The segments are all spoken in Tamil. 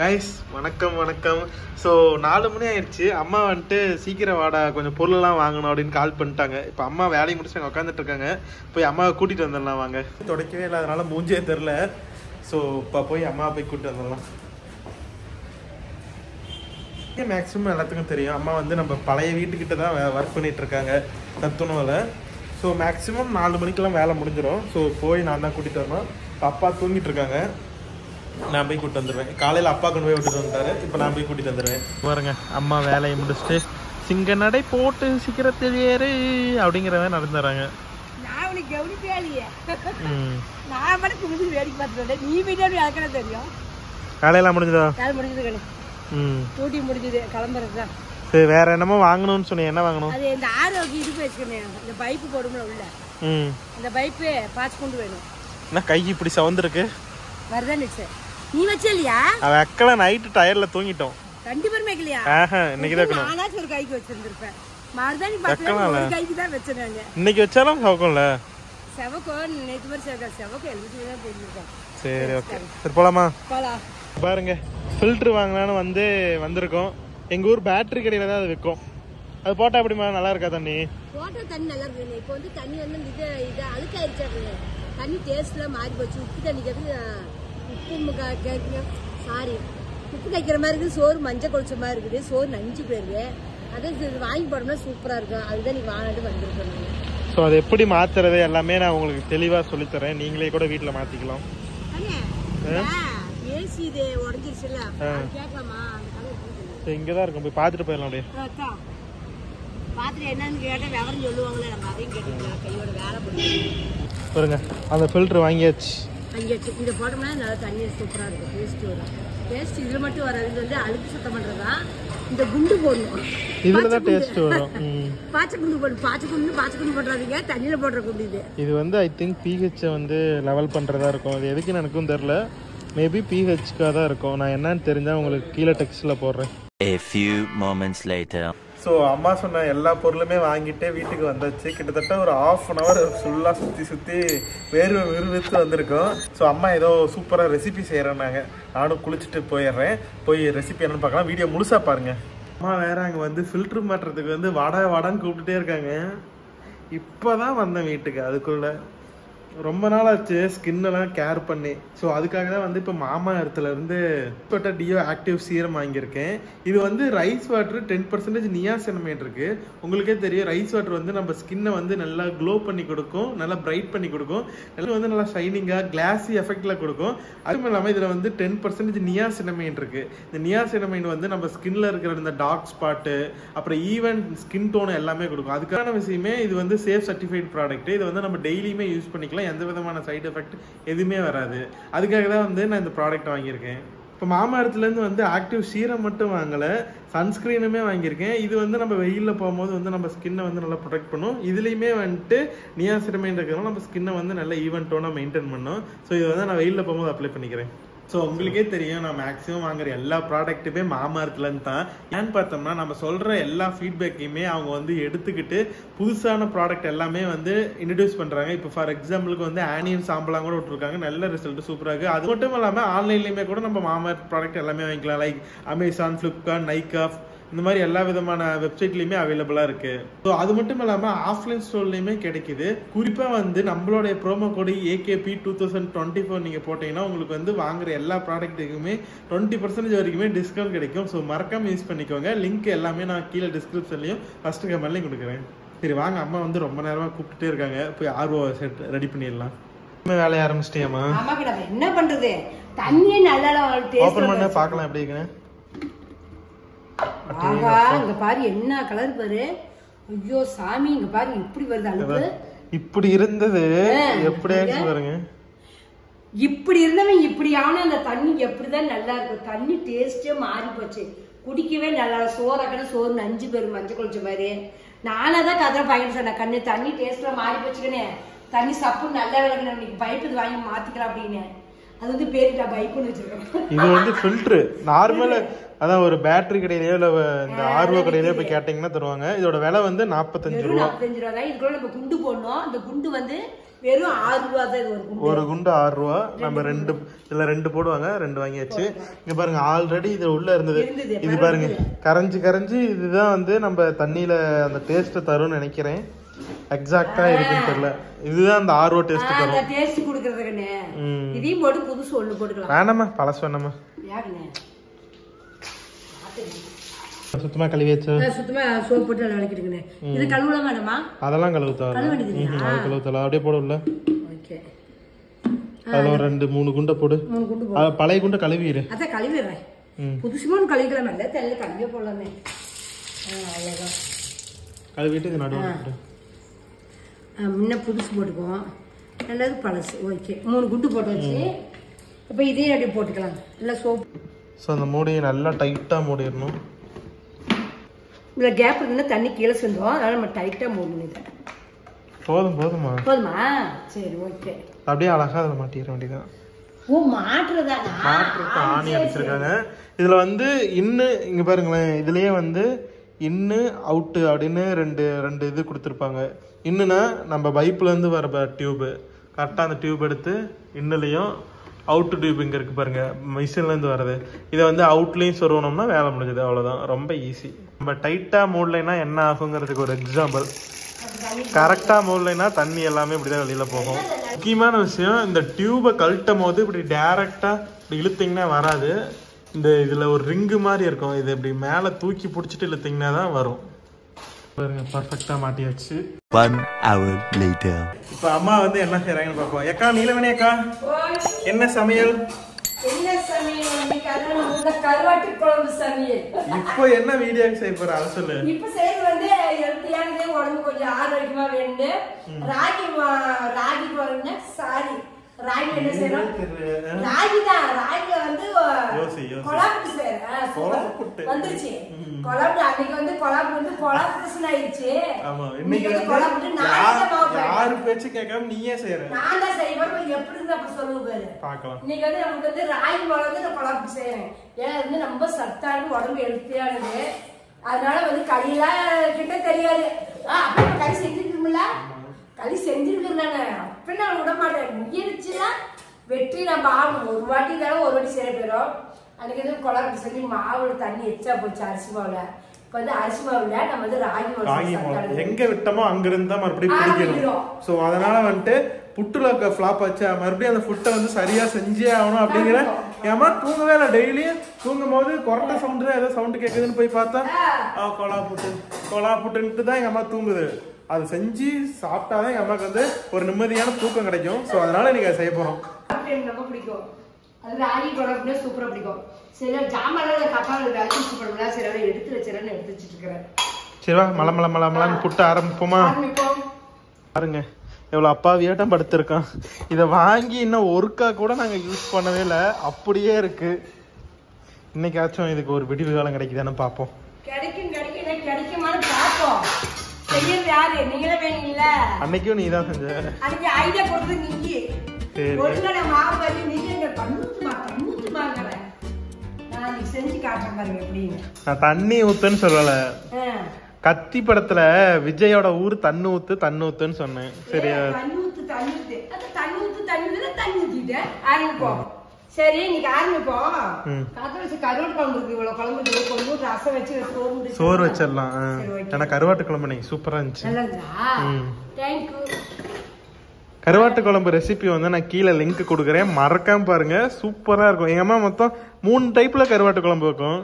கைஸ் வணக்கம் வணக்கம். ஸோ 4 மணி ஆயிடுச்சு. அம்மா வந்துட்டு சீக்கிரம் வாடா கொஞ்சம் பொருளெல்லாம் வாங்கணும் அப்படின்னு கால் பண்ணிட்டாங்க. இப்போ அம்மா வேலையை முடிச்சு அங்கே உட்காந்துட்டு இருக்காங்க. போய் அம்மாவை கூட்டிகிட்டு வந்துடலாம் வாங்க. துடைக்கவே இல்லாதனால மூஞ்சே தெரில. ஸோ இப்போ போய் அம்மாவை போய் கூட்டிட்டு வந்துடலாம். மேக்ஸிமம் எல்லாத்துக்கும் தெரியும், அம்மா வந்து நம்ம பழைய வீட்டுக்கிட்ட தான் ஒர்க் பண்ணிட்டு இருக்காங்க சத்துணவில். ஸோ மேக்ஸிமம் 4 மணிக்கெல்லாம் வேலை முடிஞ்சிடும். ஸோ போய் நான் தான் கூட்டிகிட்டு வரணும். அப்பா தூங்கிட்டு இருக்காங்க, நான் போய் கூப்பிட்டு வந்துடுவேன். காலையில் அப்பா கொண்டு போய் விட்டுட்டு வந்துட்டாரு, இப்போ நான் போய் கூட்டிகிட்டு வந்துடுவேன். பாருங்க, அம்மா வேலையை முடிச்சுட்டு சிங்க நடை போட்டு சீக்கிரத்தில் ஏறு அப்படிங்கிறத நடந்துடுறாங்க. நான் உனக்கு கவனிப்பே இல்லையே, நான் மட்டும் குடிச்சு வேடிக்கை பார்த்துட்டேன். நீ வீட்டு யாருக்கே தெரியும். காலையெல்லாம் முடிஞ்சதா? வேலை முடிஞ்சது கணக்கு. டூட்டி முடிஞ்சது, கிளம்புறது தான். சரி, வேற என்னமோ வாங்கணும்னு சொன்னீங்க, என்ன வாங்கணும்? அது இந்த ஆரோக்கிய இது வச்சுக்கணும், இந்த பைப்பு போடும்ல உள்ள, அந்த பைப்பு பாய்ச்சி கொண்டு வேணும். என்ன கை இப்படி சவுந்திருக்கு? வருதான் நிச்சயம். நீ வச்ச இல்லையா? அவன் அக்கல நைட்டு டயர்ல தூங்கிட்டோம். ரெண்டு பேருமே வைக்கலையா? இன்னைக்கு தான் நானாச்சும் ஒரு கைக்கு வச்சிருந்திருப்பேன். மறுதானி பார்த்தா ஒரு கைக்கு தான் வச்சேன் நான். இன்னைக்கு வச்சாலும் சவுக்கும்ல. செவக்கும் நேற்று மாதிரி செவக்கும் எழுதிட்டு தான் போயிருக்கோம். சரி, ஓகே, சரி போலாமா? போலாம். பாருங்க, ஃபில்டர் வாங்கலான்னு வந்திருக்கோம். எங்க ஊர் பேட்டரி கடையில தான் அது விற்கும். அது போட்டா எப்படிமா, நல்லா இருக்கா தண்ணி? போட்டா தண்ணி நல்லா இருக்கு. இப்போ வந்து தண்ணி வந்து இது அழுக்காயிருச்சாரு. தண்ணி டேஸ்ட்லாம் மாறி போச்சு. உப்பு தண்ணி உப்பு கைக்கிற மாதிரி இருக்குது. சோறு மஞ்சள் கொளிச்ச மாதிரி இருக்குது. சோறு நஞ்சு போயிருக்கு. அதே வாங்கி போடணும்னா சூப்பரா இருக்கும். அதுதான் நீ வாங்கிட்டு வந்துருக்கேன். ஸோ அது எப்படி மாத்துறது எல்லாமே நான் உங்களுக்கு தெளிவா சொல்லித்தரேன். நீங்களே கூட வீட்டுல மாத்திக்கலாம். ஏசி இது உடஞ்சிருச்சுல்ல, கேட்கலாமா? இங்கதான் இருக்கும், போய் பாத்துட்டு போயிடலாம். அப்படியே பாத்துட்டு என்னன்னு கேட்டா விவரம் சொல்லுவாங்களே, நம்ம அதையும் கேட்டுக்கலாம். கையோட வேலை பண்ணுவோம். பாருங்க, அந்த ஃபில்டர் வாங்கியாச்சு. இதை போட்டோம்னா நல்லா தண்ணி சூப்பரா இருக்கும். டேஸ்ட் வரும். டேஸ்ட் இதுல மட்டும் வராது. இது வந்து அழுக்கு சுத்தம் பண்றதா. இந்த குண்டு போடணும், இதுலதான் டேஸ்ட் வரும். பாச்சை குண்டு போடணும். பாச்சை குண்டு போடுறாதீங்க, தண்ணியில போடுற குண்டு. இது வந்து ஐ திங்க் pH வந்து லெவல் பண்றதா இருக்கும். அது எதுக்குன்னு எனக்கும் தெரியல. மேபி pHக்காக தான் இருக்கும். நான் என்னன்னு தெரிஞ்சா உங்களுக்கு கீழே டெக்ஸ்ட்ல போடுறேன். A few moments later. So அம்மா சொன்ன எல்லா பொருளுமே வாங்கிட்டு வீட்டுக்கு வந்தாச்சு. கிட்டத்தட்ட ஒரு 1/2 hour ஃபுல்லாக சுற்றி விறுவிறுத்து வந்திருக்கோம். ஸோ அம்மா ஏதோ சூப்பராக ரெசிபி செய்கிறேன்னாங்க. நானும் குளிச்சுட்டு போயிடுறேன். போய் ரெசிபி என்னன்னு பார்க்கலாம். வீடியோ முழுசாக பாருங்க. அம்மா வேற அங்கே வந்து ஃபில்டர் மாட்டுறதுக்கு வந்து வாடான்னு கூப்பிட்டுட்டே இருக்காங்க. இப்போ தான் வந்தேன் வீட்டுக்கு. அதுக்குள்ள ரொம்ப நாள் ஆச்சு ஸ்கின்னெல்லாம் கேர் பண்ணி. ஸோ அதுக்காக தான் வந்து இப்போ மாமா இடத்துல இருந்து டியோ ஆக்டிவ் சீரம் வாங்கியிருக்கேன். இது வந்து ரைஸ் வாட்டர் 10% நியாசினமேட் இருக்கு. உங்களுக்கே தெரியும், ரைஸ் வாட்டர் வந்து நம்ம ஸ்கின்னை வந்து நல்லா க்ளோ பண்ணி கொடுக்கும், நல்லா பிரைட் பண்ணி கொடுக்கும், வந்து நல்லா ஷைனிங்காக கிளாஸி எஃபெக்ட்ல கொடுக்கும். அதுவும் இல்லாமல் இதில் வந்து 10% நியாசினமேட் இருக்கு. இந்த நியாசினமேட் வந்து நம்ம ஸ்கின்ல இருக்கிற இந்த டார்க் ஸ்பாட்டு, அப்புறம் ஈவன் ஸ்கின் டோன் எல்லாமே கொடுக்கும். அதுக்கான விஷயமே இது வந்து சேஃப் சர்டிஃபைட் ப்ராடக்ட். இது வந்து நம்ம டெய்லியுமே யூஸ் பண்ணிக்கலாம். எந்த விதமான சைடு எஃபெக்ட் எதுவுமே வராது. அதுக்காக தான் வந்து நான் இந்த ப்ராடக்ட் வாங்கியிருக்கேன். இப்போ மாமா இடத்துலேருந்து வந்து ஆக்டிவ் சீரம் மட்டும் வாங்கலை, சன்ஸ்க்ரீனுமே வாங்கியிருக்கேன். இது வந்து நம்ம வெயிலில் போகும்போது வந்து நம்ம ஸ்கின்னை வந்து நல்லா ப்ரொடெக்ட் பண்ணும். இதுலேயுமே வந்துட்டு நியாசினமேட் இருக்கிறதுனால நம்ம ஸ்கின்னை வந்து நல்லா ஈவன் டோனாக மெயின்டைன் பண்ணும். ஸோ இதை வந்து நான் வெயிலில் போகும்போது அப்ளை பண்ணிக்கிறேன். ஸோ உங்களுக்கே தெரியும், நான் மேக்ஸிமம் வாங்குற எல்லா ப்ராடக்ட்டுமே மாமா இடத்துலன்னு தான். ஏன்னு பார்த்தோம்னா நம்ம சொல்கிற எல்லா ஃபீட்பேக்கையுமே அவங்க வந்து எடுத்துக்கிட்டு புதுசான ப்ராடக்ட் எல்லாமே வந்து இன்ட்ரடியூஸ் பண்ணுறாங்க. இப்போ ஃபார் எக்ஸாம்பிளுக்கு வந்து ஆனியன் சாம்பலாம் கூட விட்டுருக்காங்க. நல்ல ரிசல்ட் சூப்பராக இருக்குது. அது மட்டும் இல்லாமல் ஆன்லைன்லேயுமே கூட நம்ம மாமா ப்ராடக்ட் எல்லாமே வாங்கிக்கலாம். லைக் அமேசான், ஃப்ளிப்கார்ட், நைகா, இந்த மாதிரி எல்லா விதமான வெப்சைட்லையுமே அவைலபிளாக இருக்குது. ஸோ அது மட்டும் இல்லாமல் ஆஃப்லைன் ஸ்டோர்லையுமே கிடைக்குது. குறிப்பாக வந்து நம்மளுடைய ப்ரோமோ கோடு AKP 2024 நீங்கள் போட்டிங்கன்னா உங்களுக்கு வந்து வாங்குற எல்லா ப்ராடக்ட்டுக்குமே 20% வரைக்குமே டிஸ்கவுண்ட் கிடைக்கும். ஸோ மறக்காமல் யூஸ் பண்ணிக்கோங்க. லிங்க் எல்லாமே நான் கீழே டிஸ்கிரிப்ஷன்லையும் ஃபர்ஸ்ட் கமெண்ட்லையும் கொடுக்குறேன். சரி வாங்க, அம்மா வந்து ரொம்ப நேரமாக கூப்பிட்டுட்டே இருக்காங்க. போய் RO செட் ரெடி பண்ணிடலாம். வேலையை ஆரம்பிச்சிட்டியாமா? என்ன பண்றது, தண்ணியே நல்லா ஓப்பன் பண்ண பார்க்கலாம் எப்படி இருக்குன்னு. இங்க பாரு என்ன கலர் பாரு. ஐயோ சாமி, இங்க பாரு இப்படி வருது அழுக்கு. இப்படி இருந்தது எப்படி பாருங்க. இப்படி இருந்தவன் இப்படியான அந்த தண்ணி எப்படிதான் நல்லா இருக்கும். தண்ணி டேஸ்டே மாறி போச்சு. குடிக்கவே நல்லா. சோறு நஞ்சு பேரு மஞ்சள் கொளிச்ச மாதிரி. நானாதான் கதற பாக்கிட்டு சொன்னேன், கண்ணு தண்ணி டேஸ்ட்ல மாறி போச்சுக்கனே, தண்ணி சப்பு நல்லா விளக்கணும், இன்னைக்கு பைப்பு இது வாங்கி மாத்திக்கலாம் அப்படின்னு. அது வந்து பேருட்டா பைப்புன்னு வச்சிருக்கேன். இது வந்து ஃபில்டர் நார்மல். அதான் ஒரு பேட்டரி கடையிலயோ இல்ல இந்த RO கடையிலயோ போய் கேட்டீங்கன்னா தருவாங்க. இதோட விலை வந்து 45 ரூபா. 45 ரூபா தான். இதுக்குள்ள நம்ம குண்டு போடணும். அந்த குண்டு வந்து வெறும் 6 ரூபா தான் இது ஒரு குண்டு 6 ரூபா. நம்ம ரெண்டு போடுவாங்க, 2 வாங்கியாச்சு. இங்க பாருங்க ஆல்ரெடி இது உள்ள இருந்தது. இது பாருங்க கரைஞ்சு இதுதான் வந்து நம்ம தண்ணியில அந்த டேஸ்ட் தரும்னு நினைக்கிறேன். எக்ஸாக்ட்டா இருக்குன்னு தெரியல. இதுதான் அந்த 6 ரூபா டேஸ்ட் தரும். அந்த டேஸ்ட் குடுக்குறதுக்குனே இதையும் போட்டு புதுசு ஒண்ணு போட்டுக்கலாம். வேணாமா பழசு வேணாமா? யாருங்க சுத்தமா கழுவியாச்சு. சுத்தமா சோப் போட்டு விளக்கிடுங்க. இது கழுவலாம் வேணாமா? அதெல்லாம் கழுவுதா? கழுவுதா அப்படியே போடும்ல. ஓகே அதுல ஒரு 2-3 குண்டை போடு. 3 குண்டு போடு. பழைய குண்டை கழுவிடு. அத கழுவிறேன். புதுசுமா கழுவிக்கலாம் இல்ல தெல்ல கழுவியே போடலாமே. அழகா கழுவிட்டு இது நடுவுல போடு. முன்ன புதுசு போட்டுக்குவோம், ரெண்டாவது பழசு. ஓகே 3 குண்டு போட்டு வச்சு இப்போ இதையும் அப்படியே போட்டுக்கலாம். நல்லா சோப். ஸோ அந்த மூடியை நல்லா டைட்டா மூடிடணும். இந்த கேப் இருந்தா தண்ணி கீழே செஞ்சோம், அதனால நம்ம டைட்டா மூடணும். இதை போதுமா? சரி ஓகே. அப்படியே அழகா அதில் மாட்டிட வேண்டியதான். ஓ மாட்டுறதா? மாட்டுறதுக்கு ஆணி அடிச்சிருக்காங்க. இதுல வந்து இங்க பாருங்களேன், இதுலயே வந்து இன்னு அவுட்டு அப்படின்னு ரெண்டு இது கொடுத்துருப்பாங்க. இன்னுன்னா நம்ம பைப்ல இருந்து வர டியூப், கரெக்டாக அந்த டியூப் எடுத்து இன்னுலையும் அவுட் டியூப் இங்கே இருக்குது பாருங்க, மிஷின்லேருந்து வர்றது. இதை வந்து அவுட்லேயும் சொருவணும்னா வேலை முடிஞ்சது, அவ்வளோதான். ரொம்ப ஈஸி. நம்ம டைட்டாக மூடலைன்னா என்ன ஆகுங்கிறதுக்கு ஒரு எக்ஸாம்பிள். கரெக்டாக மூடலைன்னா தண்ணி எல்லாமே இப்படி தான் வெளியில் போகும். முக்கியமான விஷயம், இந்த டியூபை கழட்டும் போது இப்படி டேரெக்டாக இப்படி இழுத்திங்கன்னா வராது. இதில் ஒரு ரிங்கு மாதிரி இருக்கும், இது இப்படி மேலே தூக்கி பிடிச்சிட்டு இழுத்திங்கன்னா தான் வரும். பர்ஃபெக்டா மாட்டியாச்சு. 1 hour later. இப்போ அம்மா வந்து என்ன செய்றாங்கன்னு பார்ப்போம். அக்கா நீலமணி அக்கா, என்ன சமையல்? கருவாட்டு குழம்பு சமையல். இப்போ என்ன வீடியோக்கு செய்ய போற அதை சொல்லு. இப்போ செய்யறது வந்து ஹெல்த்தியானது, உடம்பு கொஞ்சம் ஆரோக்கியமா வேணும்னு ராகி குழம்புனா ராகி என்ன செய்யறோம்? ராகி தான். ராகில வந்து கொலாப்புட்டு செய்யறேன். வந்துருச்சு கொலாப்புட்டு. அன்னைக்கு வந்து கொலாப்புட்டு வந்து கொலாப்புட்டு ஆயிடுச்சு. இன்னைக்கு வந்து கொலாப்புட்டு யாரு பேச்சு கேட்காம நீயே செய்யற. நான் தான் செய்வேன். எப்படி இருந்து அப்ப சொல்லுவேன் பாக்கலாம். இன்னைக்கு வந்து நமக்கு வந்து ராகி மாவு வந்து நான் கொலாப்புட்டு செய்யறேன். ஏன்னா வந்து ரொம்ப சத்தானது, உடம்பு ஹெல்த்தியானது. அதனால வந்து களியெல்லாம் கிட்ட தெரியாது. அப்ப களி செஞ்சுருக்கீங்கள? களி செஞ்சிருக்கேன் நானு. அப்ப நான் விட மாட்டேன். முயற்சினா வெற்றி நம்ம ஆகணும். ஒரு வாட்டி தானே ஒரு வாட்டி செய்ய போயிடும். அன்னைக்கு வந்து கொலாப்புட்டு செஞ்சு மாவுல தண்ணி எச்சா போச்சு அரிசி மாவுல. இப்ப வந்து அரிசி மாவுல நம்ம வந்து ராகி மாவு எங்க விட்டோமோ அங்க இருந்தா மறுபடியும் பிடிக்கணும். சோ அதனால வந்துட்டு புட்டுல ஃபிளாப் ஆச்சு, மறுபடியும் அந்த ஃபுட்டை வந்து சரியா செஞ்சே ஆகணும் அப்படிங்கிற. ஏமா தூங்கவே இல்லை, டெய்லியும் தூங்கும் போது கொரட்டை சவுண்டு தான், ஏதோ சவுண்டு கேட்குதுன்னு போய் பார்த்தா கொலா புட்டுன்ட்டு தான் எங்க அம்மா தூங்குது. அது செஞ்சு சாப்பிட்டாதான் எங்க அம்மாவுக்கு வந்து ஒரு நிம்மதியான தூக்கம் கிடைக்கும். ஸோ அதனால நீங்க அதை செய்ய போறோம். ரொம்ப பிடிக்கும். அது ராகி குழம்புனா சூப்பரா பிடிக்கும். சில ஜாமான் கப்பால வேலை சூப்பர் சில எடுத்து வச்சிடறேன்னு எடுத்து வச்சுட்டு இருக்கிறேன். சரிவா மலமலன்னு புட்ட ஆரம்பிப்போமா? பாருங்க எவ்வளோ அப்பாவியாட்டம் படுத்திருக்கான். இதை வாங்கி இன்னும் ஒருக்கா கூட நாங்கள் யூஸ் பண்ணவே இல்லை, அப்படியே இருக்கு. இன்னைக்காச்சும் இதுக்கு ஒரு விடிவு காலம் கிடைக்குதான்னு பார்ப்போம். கிடைக்குமான்னு பார்ப்போம். செய்யறது யாரு? நீங்களே வேணுங்கள. அன்னைக்கும் நீ தான் செஞ்ச. அன்னைக்கு ஐடியா கொடுத்தது நீங்க. ஒருங்கட மாவு வச்சு நீங்க பண்ணுத்துமாங்கற. நான் செஞ்சு காட்டுறேன் பாருங்க எப்படின்னு. நான் தண்ணி ஊத்துன்னு சொல்லல. கத்தி படத்துல விஜயோட ஊர் தண்ணி ஊத்துன்னு சொன்னேன். சரியா? தண்ணி ஊத்து. அது தண்ணி ஊத்திட்டு ஆரம்பிப்போம். சரி இன்னைக்கு ஆரம்பிப்போம். காத்து வச்சு கருவாட்டு குழம்பு இருக்கு. இவ்வளவு குழம்பு கொஞ்சம் ரசம் வச்சு சோறு வச்சிடலாம். ஏன்னா கருவாட்டு குழம்பு நீங்க சூப்பரா இருந்துச்சு. கருவாட்டு குழம்பு ரெசிபி வந்து நான் கீழே லிங்க் கொடுக்குறேன், மறக்காம பாருங்க. சூப்பரா இருக்கும். எங்க அம்மா மொத்தம் 3 டைப்ல கருவாட்டு குழம்பு வைக்கும்.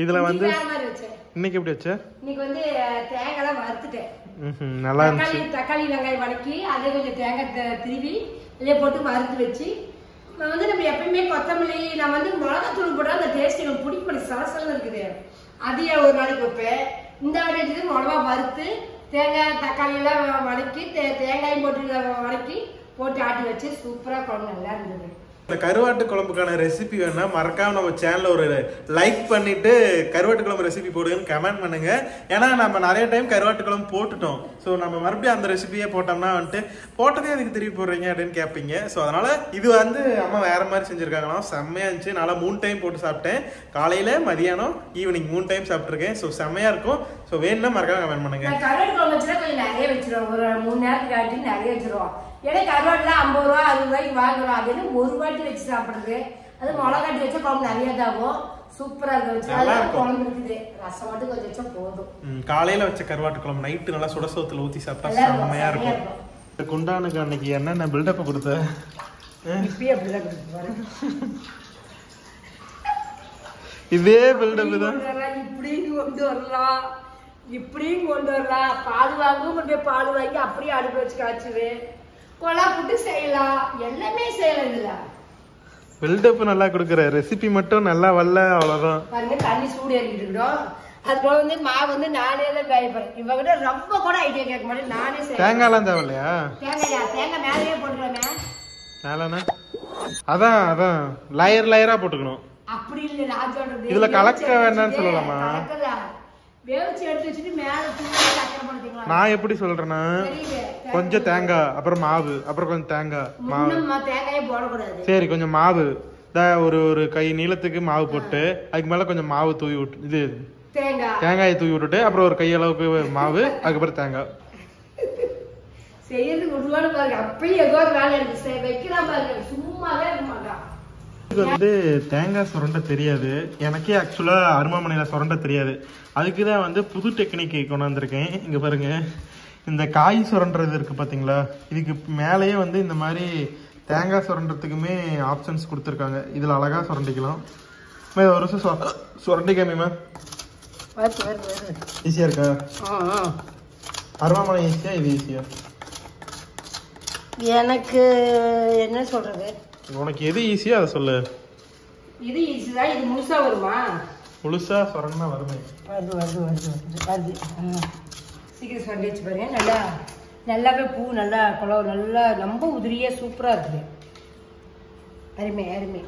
இதுல வந்து இன்னைக்கு எப்படி வச்ச? இன்னைக்கு வந்து தேங்காய் வறுத்துட்டேன். நல்லா இருந்துச்சு. தக்காளி வெங்காயம் வதக்கி அதை கொஞ்சம் தேங்காய் திருவி இதை போட்டு வறுத்து வச்சு வந்து நம்ம எப்பயுமே கொத்தமல்லி நான் வந்து மிளகாத்தூள் போட்டா அந்த டேஸ்ட் எனக்கு பிடிக்கும். சலசலம் இருக்குது. அதையே ஒரு நாளைக்கு வைப்பேன். இந்த மாதிரி மிளகா வறுத்து தேங்காய் தக்காளி எல்லாம் வதக்கி தேங்காயும் போட்டு போட்டு ஆட்டி வச்சு சூப்பரா குழம்பு நல்லா இருந்தது. இந்த கருவாட்டு குழம்புக்கான ரெசிபி வேணா மறக்காம நம்ம சேனல்ல ஒரு லைக் பண்ணிட்டு கருவாட்டு குழம்பு ரெசிபி போடுங்கன்னு கமெண்ட் பண்ணுங்க. ஏன்னா நம்ம நிறைய டைம் கருவாட்டு குழம்பு போட்டுட்டோம். ஸோ நம்ம மறுபடியும் அந்த ரெசிபியே போட்டோம்னா வந்துட்டு போட்டதே அதுக்கு திருப்பி போடுறீங்க அப்படின்னு கேட்பீங்க. ஸோ அதனால இது வந்து அம்மா வேற மாதிரி செஞ்சிருக்காங்களாம். செம்மையா இருந்துச்சு. நல்லா 3 டைம் போட்டு சாப்பிட்டேன். காலையில மதியானம் ஈவினிங் 3 டைம் சாப்பிட்டுருக்கேன். ஸோ செம்மையா இருக்கும். ஸோ வேணும்னா மறக்காம கமெண்ட் பண்ணுங்க. கருவாட்டு குழம்பு வச்சுனா கொஞ்சம் நிறைய வச்சிருவோம். ஒரு 3 நேரத்துக்கு ஆட்டி நிறைய வச்சிருவோம். ஏன்னா கருவாடுலாம் 50 ரூபா 60 ரூபாய்க்கு வாங்கணும். அது என்ன ஒரு வாட்டி வச்சு சாப்பிடுறது. அது மிளகாட்டி வச்சா குழம்பு நிறைய தாகும். சூப்பரா இருக்கு. குழம்பு இருக்குது. ரசம் மட்டும் கொஞ்சம் வச்சா போதும். காலையில வச்ச கருவாட்டு குழம்பு நைட்டு நல்லா சுட சோத்துல ஊத்தி சாப்பிட்டா செம்மையா இருக்கும். குண்டானுக்கு அன்னைக்கு என்ன பில்டப் கொடுத்த? இப்பயே அப்படிதான் கொடுத்து இதே பில்டப் தான். இப்படியும் கொண்டு வரலாம், இப்படியும் கொண்டு வரலாம். பால் வாங்கும் கொஞ்சம் பால் வாங்கி அப்படியே அடுப்பு வச்சு காய்ச்சுவேன். கொலா புட்டு செய்யலாம், எல்லாமே செய்யலாம். இதுல பில்டப் நல்லா கொடுக்குற, ரெசிபி மட்டும் நல்லா வரல அவ்வளவுதான். பாருங்க தண்ணி சூடு ஏறிட்டு இருக்கோம். அதுபோல வந்து மாவு வந்து நானே தான் காயப்படுறேன். இவங்கிட்ட ரொம்ப கூட ஐடியா கேட்க மாட்டேன், நானே செய்யறேன். தேங்காய்லாம் தேவையில்லையா? தேங்காய் மேலேயே போட்டுக்கலாமே. மேலனா அதான் அதான் லேயர் லேயரா போட்டுக்கணும். அப்படி இல்லை நான் சொல்றது. இதுல கலக்க வேண்டாம்னு சொல்லலாமா? வேவிச்சு எடுத்து வச்சுட்டு மேல சக்கரை போட்டுக்கலாம். நான் எப்படி சொல்றேன்னா கொஞ்சம் தேங்காய், அப்புறம் மாவு, அப்புறம் கொஞ்சம் தேங்காய் மாவு. தேங்காயே போடக்கூடாது. சரி, கொஞ்சம் மாவு ஒரு கை நீளத்துக்கு மாவு போட்டு அதுக்கு மேல கொஞ்சம் மாவு தூவி விட்டு இது தேங்காயை தூவி விட்டுட்டு அப்புறம் ஒரு கையளவுக்கு மாவு, அதுக்கப்புறம் தேங்காய் செய்யறது உருவான பாருங்க. அப்பயும் ஏதோ ஒரு வேலை எடுத்து வைக்கலாம் பாருங்க, சும்மாவே இருக்க மாட்டான். இது வந்து தேங்காய் சுரண்ட தெரியாது எனக்கே. ஆக்சுவலா அருமாமனையில சுரண்ட தெரியாது. அதுக்குதான் வந்து புது டெக்னிக் கொண்டாந்துருக்கேன். இங்க பாருங்க, இந்த காய் சுரண்டுறது இருக்கு பாத்தீங்களா, இதுக்கு மேலேயே வந்து இந்த மாதிரி தேங்காய் சுரண்டுறதுக்குமே ஆப்ஷன்ஸ் கொடுத்துருக்காங்க. இதுல அழகா சுரண்டிக்கலாம். ஒரு வருஷம் சுரண்டிக்காம ஈஸியா இருக்கா? அருவாமனை ஈஸியா, இது ஈஸியா? எனக்கு என்ன சொல்றது, உனக்கு எது ஈஸியா அதை சொல்லு. இது ஈஸிதான். இது முழுசா வருமா? முழுசா சுரண்டா வருமே. வருது வருது வருது வருது வருது. சீக்கிரம் சுரண்டி வச்சு பாருங்க. நல்லா நல்லாவே பூ நல்லா குழவு நல்லா ரொம்ப உதிரியா சூப்பரா இருக்குது. அருமை அருமை.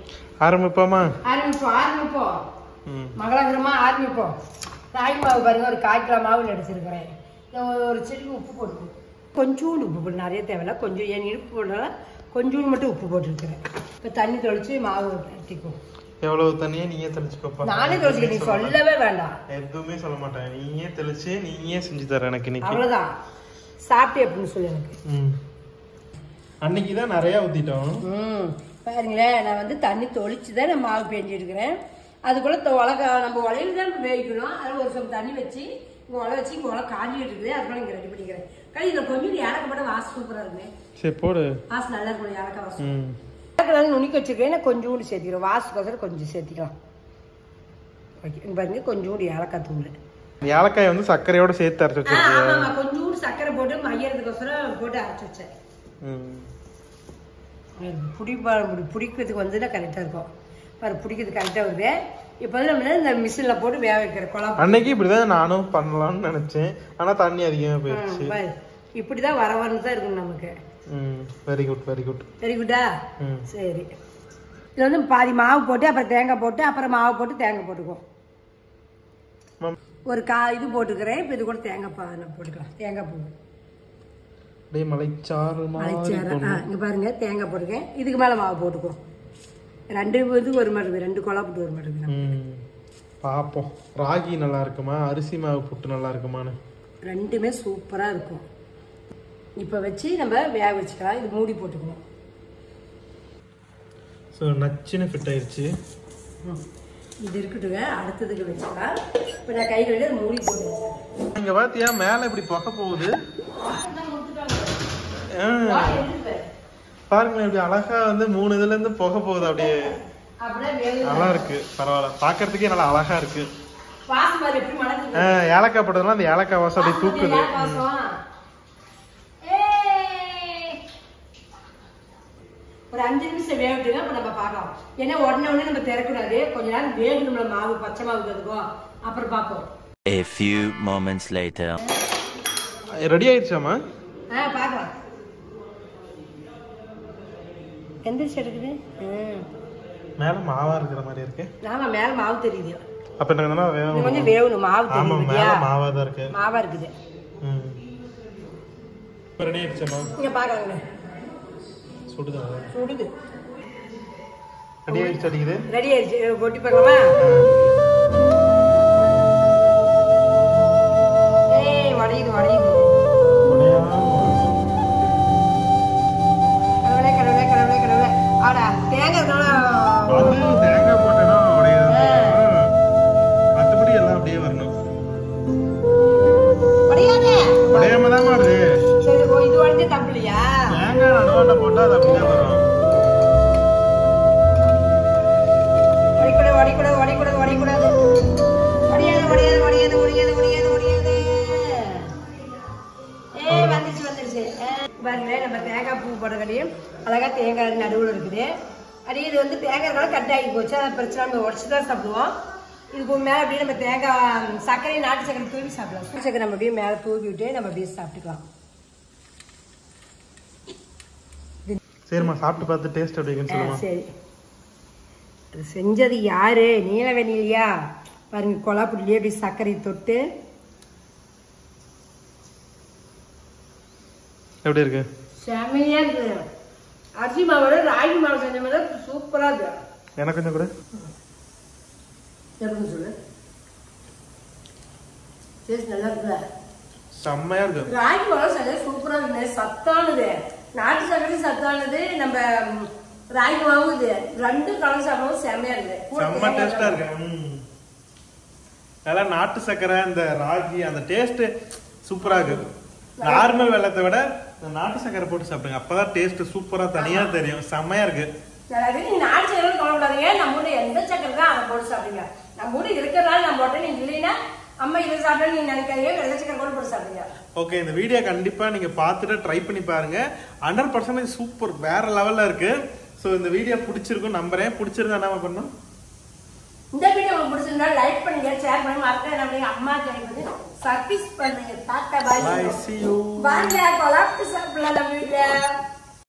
ஆரம்பிப்போமா? ஆரம்பிப்போம். மங்களகரமா ஆரம்பிப்போம். ராகி மாவு பாருங்க, ஒரு 1/4 கிலோ மாவு எடுத்துருக்கிறேன். ஒரு சிறிது உப்பு போட்டு, கொஞ்சோண்டு உப்பு போட்டு, நிறைய தேவையில்ல, கொஞ்சம் என் இனிப்பு போட்டாலும் கொஞ்சோண்டு மட்டும் உப்பு போட்டுருக்கிறேன். இப்போ தண்ணி தெளிச்சு மாவு எடுத்துக்கும். எவ்வளவு தண்ணியே நீயே தெளிச்சுக்கோப்பா. நானே தெளிச்சுக்க, நீ சொல்லவே வேண்டாம். எதுவுமே சொல்ல மாட்டேன், நீயே தெளிச்சு நீயே செஞ்சு தர எனக்கு இன்னைக்கு. அவ்வளவுதான். சாப்பிட்டு எப்படின்னு சொல்லு எனக்கு. அன்னைக்குதான் நிறைய ஊத்திட்டோம். பாருங்களேன், நான் வந்து தண்ணி தொளிச்சுதான் நான் மாவு பேஞ்சிருக்கிறேன். அதுக்குள்ள நம்ம உலையில தான் வேவிக்கணும். அதில் ஒரு சொல் தண்ணி வச்சு இங்கே உலை வச்சு இங்கே உலை காஞ்சிட்டு இருக்குது. அதுக்குள்ள இங்கே ரெடி பண்ணிக்கிறேன். இதில் கொஞ்சம் ஏலக்காய் போட வாசம் சூப்பராக இருக்குமே. சரி போடு, வாசம் நல்லா இருக்கும். ஏலக்காய் வாசம் ஏலக்காய் நுணுக்கி வச்சிருக்கேன். நான் கொஞ்சோண்டு சேர்த்திக்கிறேன், வாசத்துக்கோசரம் கொஞ்சம் சேர்த்திக்கலாம். ஓகே, இங்கே பாருங்க கொஞ்சோண்டு ஏலக்காய் தூள். ஏலக்காய் வந்து சர்க்கரையோட சேர்த்து அரைச்சு வச்சிருக்கேன். ஆமாம்மா, கொஞ்சோண்டு சர்க்கரை போட்டு மையறதுக்கோசரம் போட்டு அரைச்சி வச்சேன். பிடிக்கிறதுக்கு வந்து கரெக்டாக இருக்கும். பாரு, பிடிக்கிறது கரெக்டாக வருது. இப்போ வந்து நம்ம இந்த மிஷினில் போட்டு வேக வைக்கிற குழம்பு. அன்னைக்கு இப்படிதான் நானும் பண்ணலாம்னு நினைச்சேன், ஆனா தண்ணி அதிகமாக போயிடுச்சு. இப்படிதான் வரவன்னு தான் இருக்கும் நமக்கு. Very good very good. Very குட்டா? சரி. இதில் வந்து பாதி மாவு போட்டு அப்புறம் தேங்காய் போட்டு அப்புறம் மாவு போட்டு தேங்காய் போட்டுக்குவோம். ஒரு இது போட்டுக்கிறேன். இப்போ இது கூட தேங்காய் போட்டுக்கலாம். தேங்காய் பூ மலைச்சாறு. இங்க பாருங்க, தேங்காய் போட்டுக்கேன். இதுக்கு மேல மாவு போட்டுக்குவோம். 2 இது ஒரு மாதிரி இருக்கு, 2 கொலா புட்டு ஒரு மாதிரி இருக்கு. பாப்போம் ராகி நல்லா இருக்குமா, அரிசி மாவு புட்டு நல்லா இருக்குமான்னு. ரெண்டுமே சூப்பரா இருக்கும். இப்ப வச்சு நம்ம வேக வச்சுக்கலாம். இது மூடி போட்டுக்கணும். ஸோ நச்சுன்னு ஃபிட் ஆயிடுச்சு. இது இருக்கட்டுங்க, அடுத்ததுக்கு வச்சுக்கலாம். இப்போ நான் கை கழுவி மூடி போட்டு வச்சேன். இங்க பாத்தியா மேல இப்படி புகை போகுது பாருங்க. இப்படி அழகா வந்து 3 இதுல இருந்து புகை போகுது. அப்படியே நல்லா இருக்கு, பரவாயில்ல, பாக்குறதுக்கே நல்லா அழகா இருக்கு. ஏலக்காய் போட்டதுலாம் அந்த ஏலக்காய் வாசம் அப்படியே தூக்குது. ஒரு 5 நிமிஷம் வேகட்டுங்க. அப்ப நம்ம பார்க்கலாம். ஏன்னா உடனே நம்ம திறக்கூடாது, கொஞ்ச நேரம் வேகணும்ல. மாவு பச்சை மாவு இருக்கும், அப்புறம் பார்ப்போம். A few moments later. Ready ஆயிடுச்சாமா? பார்க்கலாம். எந்திரிச்சு எடுக்குது. மேல மாவா இருக்கிற மாதிரி இருக்கு. ஆமா, மேல மாவு தெரியுது. அப்ப என்னன்னா கொஞ்சம் வேகணும். மாவு தெரியுது. மேல மாவா தான் இருக்கு. மாவா இருக்குது. ரெடி ஆயிடுச்சாமா? இங்க பாருங்க, சுடுதா? சுடுது. ரெடி ஆயிடுச்சு. அடிக்குது. ரெடி ஆயிடுச்சு. கொட்டி பார்க்கலாமா? ஏய், வடையுது வடையுது. போடுறதுலையும் அழகா தேங்காய் நடுவில் இருக்குது. அப்படியே இது வந்து தேங்காய் கட் ஆகி போச்சு, அதை பிரச்சனை நம்ம உடச்சி தான் சாப்பிடுவோம். இதுக்கு மேலே அப்படியே நம்ம தேங்காய் சர்க்கரை நாட்டு சர்க்கரை தூவி சாப்பிடலாம். சூடு சர்க்கரை நம்ம அப்படியே மேலே தூவி விட்டு நம்ம அப்படியே சாப்பிட்டுக்கலாம். சரிம்மா, சாப்பிட்டு பார்த்து டேஸ்ட் அப்படிங்கன்னு சொல்லுமா. சரி, அது செஞ்சது யாரு? நீலவேணிலையா பாருங்க, கொலாப்புடிலேயே அப்படி சர்க்கரை தொட்டு. எப்படி இருக்கு? செமையா இருக்கு. அரிசி மாவோட ராகி மாவு செஞ்ச மாதிரி சூப்பரா இருக்கு. எனக்கு கொஞ்சம் கூட எப்படி சொல்லு, டேஸ்ட் நல்லா இருக்குல்ல? செம்மையா இருக்கு. ராகி மாவு செஞ்சா சூப்பரா இருக்கு, சத்தானது. நாட்டு சர்க்கரை சத்தானது, நம்ம ராகி மாவு இது ரெண்டும் கலந்து சாப்பிடும்போது செம்மையா இருக்கு. செம்ம டேஸ்டா இருக்கு. அதெல்லாம் நாட்டு சர்க்கரை இந்த ராகி அந்த டேஸ்ட் சூப்பரா இருக்கு. நார்மல் வெள்ளத்தை விட நாட்டு சர்க்கரை போட்டு சாப்பிடுங்க, அப்பதான் டேஸ்ட் சூப்பரா தனியா தெரியும். செம்மையா இருக்கு. நீ நாட்டு சர்க்கரை சொல்லக்கூடாதுங்க, நம்ம ஊர்ல எந்த சர்க்கரை தான் அதை போட்டு சாப்பிடுங்க. நம்ம ஊர்ல இருக்கிறதால நம்ம போட்டு, நீங்க இல்லைன்னா அம்மா இதை சாப்பிட நீங்க நினைக்காதீங்க, வெள்ளை சர்க்கரை கூட போட்டு சாப்பிடுங்க. ஓகே, இந்த வீடியோ கண்டிப்பா நீங்க பார்த்துட்டு ட்ரை பண்ணி பாருங்க. 100% சூப்பர், வேற லெவல்ல இருக்கு. ஸோ இந்த வீடியோ பிடிச்சிருக்கும் நம்புறேன். பிடிச்சிருந்தா என்ன பண்ணும்? இந்த வீடியோ உங்களுக்கு பிடிச்சிருந்தா லைக் பண்ணுங்க, ஷேர் பண்ணி மறக்காம நம்ம அம்மா சேனல் வந்து சப்ஸ்கிரைப் பண்ணுங்க. Tata bye. See you. வாங்க கொலாப்ட் சாப்பிடலாம் நம்ம வீட்ல.